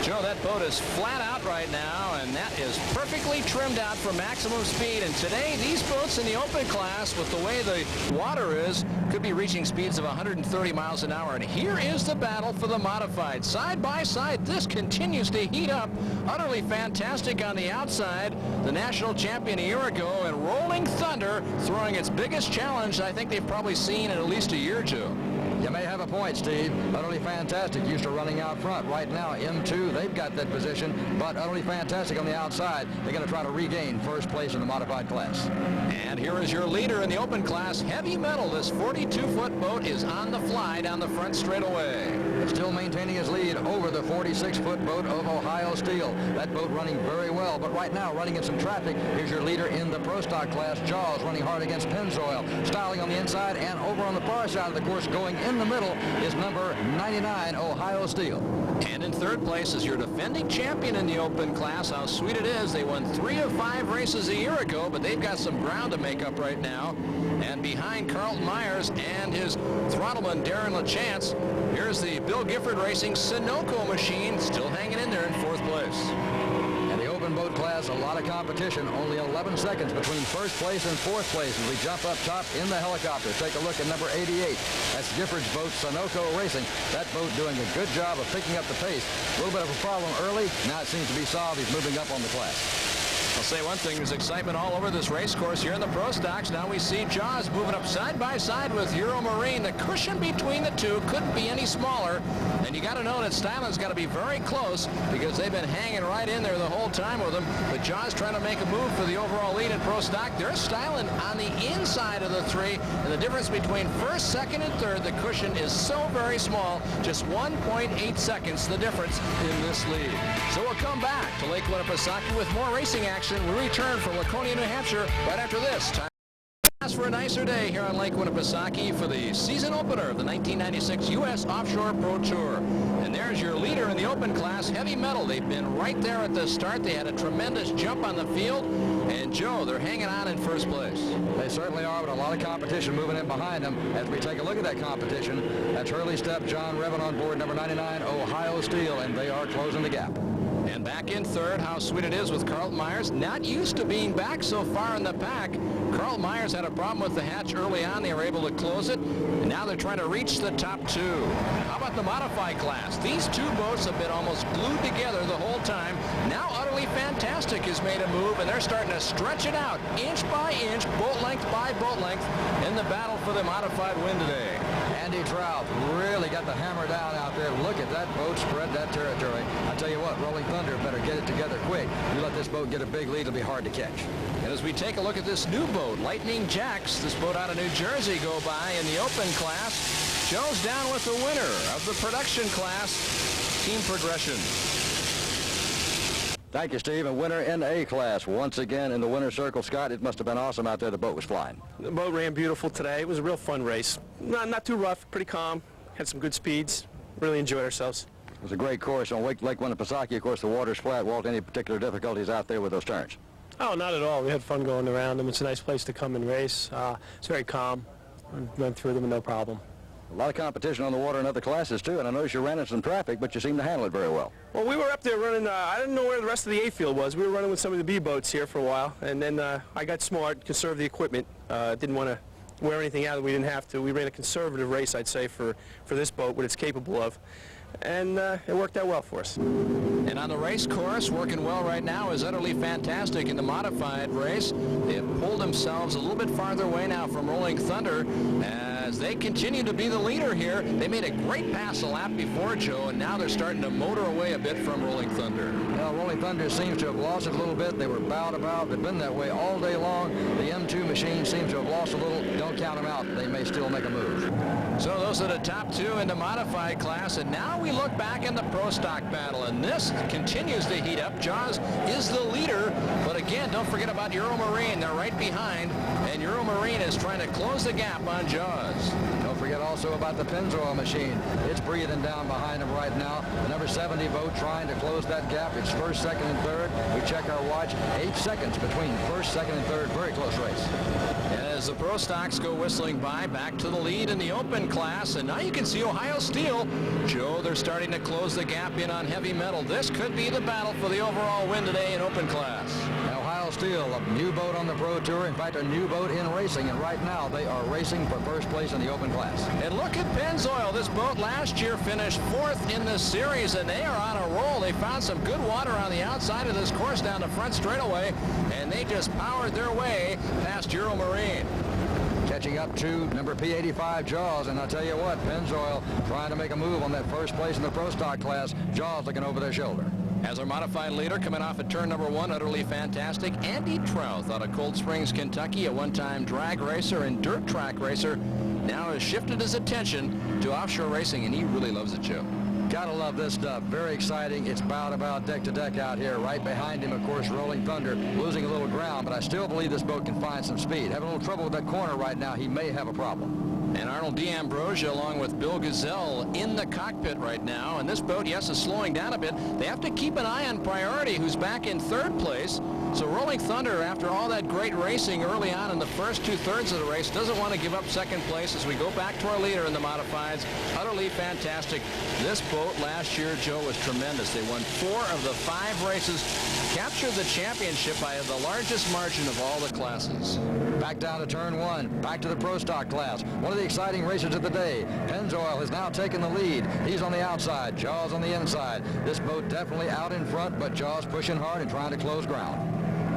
Joe, that boat is flat out right now, and that is perfectly trimmed out for maximum speed. And today, these boats in the open class, with the way the water is, could be reaching speeds of 130 miles an hour. And here is the battle for the modified. Side by side, this continues to heat up. Utterly fantastic on the outside. The national champion a year ago, and Rolling Thunder throwing its biggest challenge I think they've probably seen in at least a year or two. You may have a point, Steve. Utterly Fantastic used to running out front. Right now, M2, they've got that position, but Utterly Fantastic on the outside. They're going to try to regain first place in the modified class. And here is your leader in the open class, Heavy Metal. This 42-foot boat is on the fly down the front straightaway. Still maintaining his lead over the 46-foot boat of Ohio Steel. That boat running very well, but right now running in some traffic. Here's your leader in the Pro Stock class, Jaws, running hard against Pennzoil. Styling on the inside, and over on the far side of the course, going in the middle, is number 99, Ohio Steel. And in third place is your defending champion in the open class. How sweet it is. They won 3 of 5 races a year ago, but they've got some ground to make up right now. And behind Carlton Myers and his throttleman, Darren LaChance, here's the Bill Gifford Racing Sunoco machine, still hanging in there in 4th place. And the open boat class, a lot of competition. Only 11 seconds between first place and 4th place as we jump up top in the helicopter. Take a look at number 88. That's Gifford's boat, Sunoco Racing. That boat doing a good job of picking up the pace. A little bit of a problem early. Now it seems to be solved. He's moving up on the class. I'll say one thing, there's excitement all over this race course here in the Pro Stocks. Now we see Jaws moving up side by side with Euro Marine. The cushion between the two couldn't be any smaller. And you got to know that STYLIN's got to be very close because they've been hanging right in there the whole time with them. But Jaws trying to make a move for the overall lead in Pro Stock. There's STYLIN on the inside of the 3. And the difference between first, second, and third, the cushion is so very small. Just 1.8 seconds the difference in this lead. So we'll come back to Lake Winnipesaukee with more racing action. We return from Laconia, New Hampshire right after this. Time for a nicer day here on Lake Winnipesaukee for the season opener of the 1996 U.S. Offshore Pro Tour. And there's your leader in the open class, Heavy Metal. They've been right there at the start. They had a tremendous jump on the field. And Joe, they're hanging on in first place. They certainly are, but a lot of competition moving in behind them. As we take a look at that competition, that's HURLEY, STEPP, John Revin on board, number 99, Ohio Steel, and they are closing the gap. And back in third, How Sweet It Is with Carlton Myers. Not used to being back so far in the pack. Carlton Myers had a problem with the hatch early on. They were able to close it. And now they're trying to reach the top 2. How about the modified class? These two boats have been almost glued together the whole time. Now Utterly Fantastic has made a move, and they're starting to stretch it out inch by inch, boat length by boat length in the battle for the modified win today. Andy Trout really got the hammer down out there. Look at that boat spread that territory. I tell you what, Rolling Thunder better get it together quick. You let this boat get a big lead, it'll be hard to catch. And as we take a look at this new boat, Lightning Jacks, this boat out of New Jersey, go by in the open class. Joe's down with the winner of the production class, Team Progression. Thank you, Steve. A winner in A class. Once again in the winner's circle. Scott, it must have been awesome out there. The boat was flying. The boat ran beautiful today. It was a real fun race. Not too rough, pretty calm. Had some good speeds. Really enjoyed ourselves. It was a great course on Lake Winnipesaukee. Of course, the water's flat. Walt, any particular difficulties out there with those turns? Oh, not at all. We had fun going around them. It's a nice place to come and race. It's very calm. We went through them with no problem. A lot of competition on the water in other classes, too, and I noticed you ran into some traffic, but you seemed to handle it very well. Well, we were up there running, I didn't know where the rest of the A field was. We were running with some of the B boats here for a while, and then I got smart, conserved the equipment. Didn't want to wear anything out that we didn't have to. We ran a conservative race, I'd say, for this boat, what it's capable of. And it worked out well for us. And on the race course, working well right now is Utterly Fantastic in the modified race. They have pulled themselves a little bit farther away now from Rolling Thunder as as they continue to be the leader here. They made a great pass a lap before, Joe, and now they're starting to motor away a bit from Rolling Thunder. Well, Rolling Thunder seems to have lost it a little bit. They were bowed about. They've been that way all day long. The M2 machine seems to have lost a little. Don't count them out. They may still make a move. So those are the top two in the modified class, and now we look back in the Pro Stock battle, and this continues to heat up. Jaws is the leader, but again, don't forget about Euromarine. They're right behind, and Euromarine is trying to close the gap on Jaws. Don't forget also about the Pennzoil machine. It's breathing down behind them right now. The number 70 boat trying to close that gap. It's first, second, and third. We check our watch. 8 seconds between first, second, and third. Very close race. As the Pro Stocks go whistling by, back to the lead in the open class, and now you can see Ohio Steel. Joe, they're starting to close the gap in on heavy metal. This could be the battle for the overall win today in open class. Now, Ohio Steel, a new boat on the Pro Tour. In fact, a new boat in racing, and right now they are racing for first place in the open class. And look at Pennzoil. This boat last year finished 4th in the series, and they are on a roll. They found some good water on the outside of this course down the front straightaway, and they just powered their way past Euromarine. Catching up to number P85 Jaws, and I'll tell you what, Pennzoil trying to make a move on that first place in the Pro Stock class. Jaws looking over their shoulder. As our modified leader coming off at turn number 1, utterly fantastic, Andy Trouth out of Cold Springs, Kentucky, a one-time drag racer and dirt track racer, now has shifted his attention to offshore racing, and he really loves it, Joe. Gotta love this stuff. Very exciting. It's about deck to deck out here. Right behind him, of course, Rolling Thunder, losing a little ground, but I still believe this boat can find some speed. Having a little trouble with that corner right now. He may have a problem. And Arnold D'Ambrosia along with Bill Gazelle in the cockpit right now. And this boat, yes, is slowing down a bit. They have to keep an eye on Priority, who's back in 3rd place. So Rolling Thunder, after all that great racing early on in the first 2/3 of the race, doesn't want to give up 2nd place as we go back to our leader in the modifieds. Utterly fantastic. This boat last year, Joe, was tremendous. They won 4 of the 5 races, captured the championship by the largest margin of all the classes. Back down to turn 1, back to the Pro Stock class. One of the exciting races of the day. Pennzoil has now taken the lead. He's on the outside, Jaws on the inside. This boat definitely out in front, but Jaws pushing hard and trying to close ground.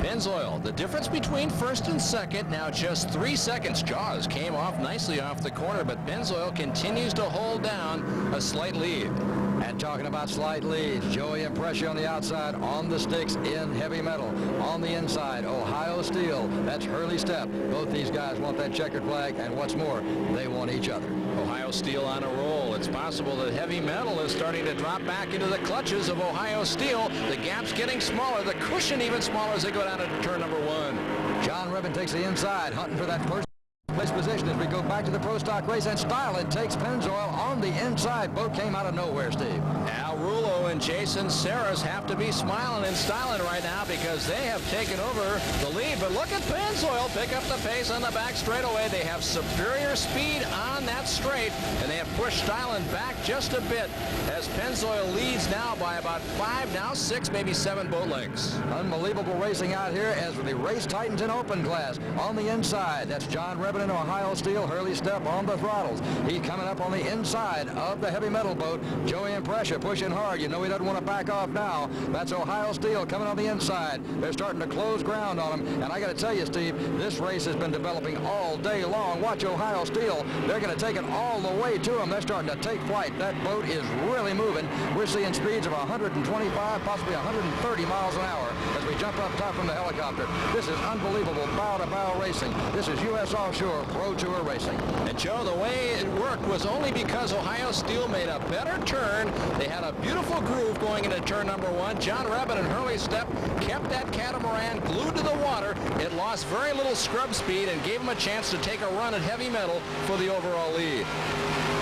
Pennzoil, the difference between 1st and 2nd, now just 3 seconds. Jaws came off nicely off the corner, but Pennzoil continues to hold down a slight lead. And talking about slight leads, Joey Impresia on the outside, on the sticks in heavy metal. On the inside, Ohio Steel. That's HURLEY STEPP. Both these guys want that checkered flag, and what's more, they want each other. Ohio Steel on a roll. It's possible that heavy metal is starting to drop back into the clutches of Ohio Steel. The gap's getting smaller, the cushion even smaller as they go down into turn number 1. John Revin takes the inside, hunting for that first place position as we go back to the Pro Stock race, and STYLIN takes Pennzoil on the inside. Boat came out of nowhere, Steve. Al Rulo and Jason Saras have to be smiling in STYLIN right now because they have taken over the lead. But look at Pennzoil pick up the pace on the back straightaway. They have superior speed on that straight, and they have pushed STYLIN back just a bit as Pennzoil leads now by about 5, now 6, maybe 7 boat lengths. Unbelievable racing out here as the race tightens in open class. On the inside, that's John Revin and Ohio Steel. HURLEY STEPP on the throttles. He coming up on the inside of the heavy metal boat. Joey Impresia pushing hard. You know he doesn't want to back off now. That's Ohio Steel coming on the inside. They're starting to close ground on him. And I got to tell you, Steve, this race has been developing all day long. Watch Ohio Steel. They're going to take it all the way to him. They're starting to take flight. That boat is really moving. We're seeing speeds of 125, possibly 130 miles an hour as we jump up top from the helicopter. This is unbelievable bow-to-bow racing. This is U.S. Offshore Pro Tour racing. And Joe, the way it worked was only because Ohio Steel made a better turn. They had a beautiful groove going into turn number 1. John Revin and HURLEY STEPP kept that catamaran glued to the water. It lost very little scrub speed and gave them a chance to take a run at heavy metal for the overall lead.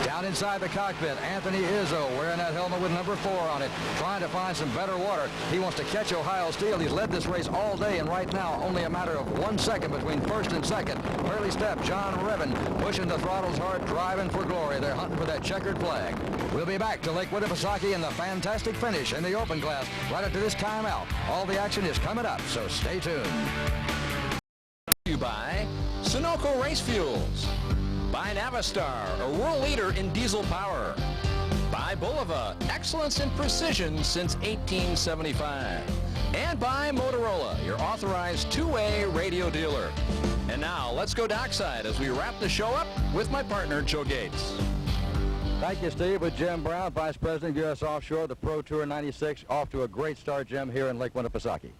Down inside the cockpit, Anthony Izzo wearing that helmet with number 4 on it, trying to find some better water. He wants to catch Ohio Steel. He's led this race all day, and right now only a matter of 1 second between first and second. HURLEY STEPP, John Revin pushing the throttles hard, driving for glory. They're hunting for that checkered flag. We'll be back to Lake Winnipesaukee in the fantastic finish in the open class right after this timeout. All the action is coming up, so stay tuned. You by Sunoco Race Fuels. By Navistar, a world leader in diesel power. By Bulova, excellence in precision since 1875. And by Motorola, your authorized two-way radio dealer. And now, let's go dockside as we wrap the show up with my partner, Joe Gates. Thank you, Steve. With Jim Brown, Vice President, U.S. Offshore, the Pro Tour 96, off to a great start, Jim, here in Lake Winnipesaukee.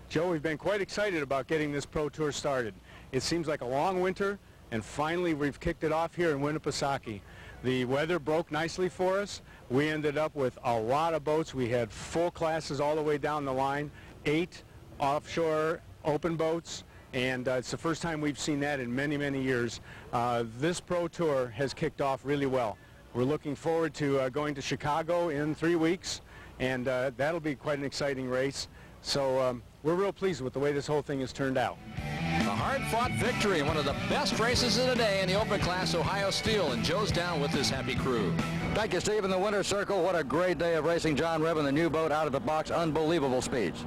Joe, we've been quite excited about getting this Pro Tour started. It seems like a long winter, and finally we've kicked it off here in Winnipesaukee. The weather broke nicely for us. We ended up with a lot of boats. We had full classes all the way down the line, 8 offshore open boats, and it's the first time we've seen that in many, many years. This Pro Tour has kicked off really well. We're looking forward to going to Chicago in 3 weeks, and that'll be quite an exciting race. So we're real pleased with the way this whole thing has turned out. A hard-fought victory in one of the best races of the day in the open class, Ohio Steel, and Joe's down with his happy crew. Thank you, Steve. In the winner's circle, what a great day of racing. John Rebb and the new boat out of the box, unbelievable speeds.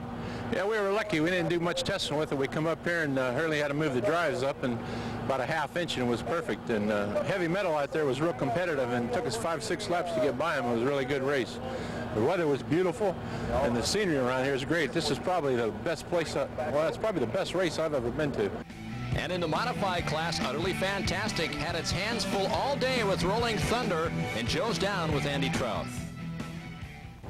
Yeah, we were lucky. We didn't do much testing with it. We come up here and Hurley had to move the drives up and about a ½ inch, and it was perfect. And heavy metal out there was real competitive, and it took us 5-6 laps to get by him. It was a really good race. The weather was beautiful, and the scenery around here is great. This is probably the best place, well, it's probably the best race I've ever been to. And in the modified class, Utterly Fantastic had its hands full all day with Rolling Thunder, and Joe's down with Andy Trouth.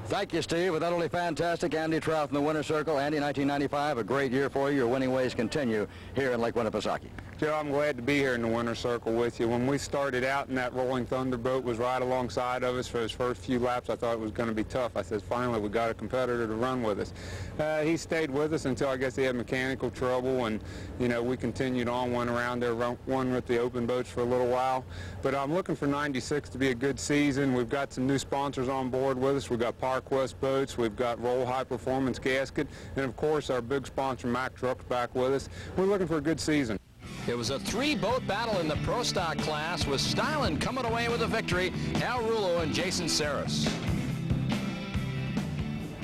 Thank you, Steve. With Utterly Fantastic, Andy Trouth in the winner's circle. Andy, 1995, a great year for you. Your winning ways continue here in Lake Winnipesaukee. Joe, I'm glad to be here in the winner's circle with you. When we started out and that Rolling Thunder boat was right alongside of us for his first few laps, I thought it was going to be tough. I said, finally, we got a competitor to run with us. He stayed with us until I guess he had mechanical trouble, and, you know, we continued on, went around there, won with the open boats for a little while. But I'm looking for 96 to be a good season. We've got some new sponsors on board with us. We've got ParkWest Boats, we've got Roll High Performance Gasket, and, of course, our big sponsor, Mack Trucks, back with us. We're looking for a good season. It was a 3-boat battle in the Pro Stock class with STYLIN coming away with a victory, Al Rulo and Jason Saris.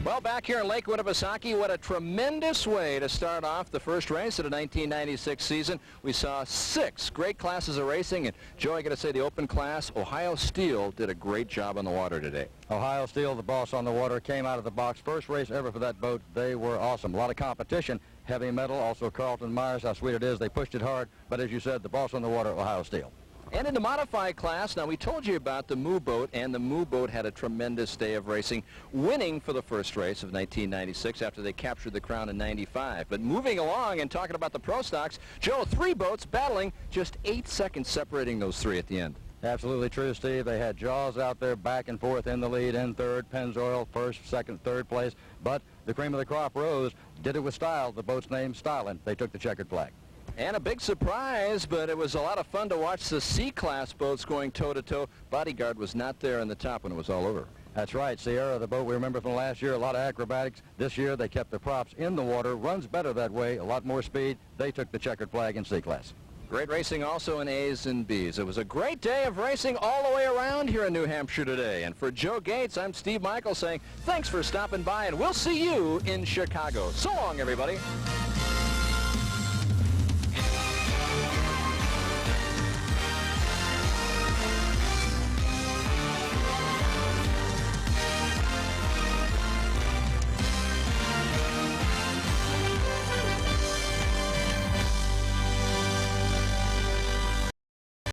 Well, back here in Lake Winnipesaukee, what a tremendous way to start off the first race of the 1996 season. We saw 6 great classes of racing, and Joe, I got to say, the open class, Ohio Steel did a great job on the water today. Ohio Steel, the boss on the water, came out of the box. First race ever for that boat. They were awesome. A lot of competition. Heavy metal, also Carlton Myers, how sweet it is. They pushed it hard, but as you said, the boss on the water, Ohio Steel. And in the modified class, now we told you about the Moo boat, and the Moo boat had a tremendous day of racing, winning for the first race of 1996 after they captured the crown in 95. But moving along and talking about the Pro Stocks, Joe, 3 boats battling, just 8 seconds separating those 3 at the end. Absolutely true, Steve. They had Jaws out there back and forth in the lead, in third, Pennzoil, first, second, third place. But the cream of the crop rose, did it with style. The boat's name, STYLIN. They took the checkered flag. And a big surprise, but it was a lot of fun to watch the C-class boats going toe-to-toe. Bodyguard was not there in the top when it was all over. That's right. Sierra, the boat we remember from last year, a lot of acrobatics. This year, they kept the props in the water. Runs better that way, a lot more speed. They took the checkered flag in C-class. Great racing also in A's and B's. It was a great day of racing all the way around here in New Hampshire today. And for Joe Gates, I'm Steve Michael saying thanks for stopping by, and we'll see you in Chicago. So long, everybody.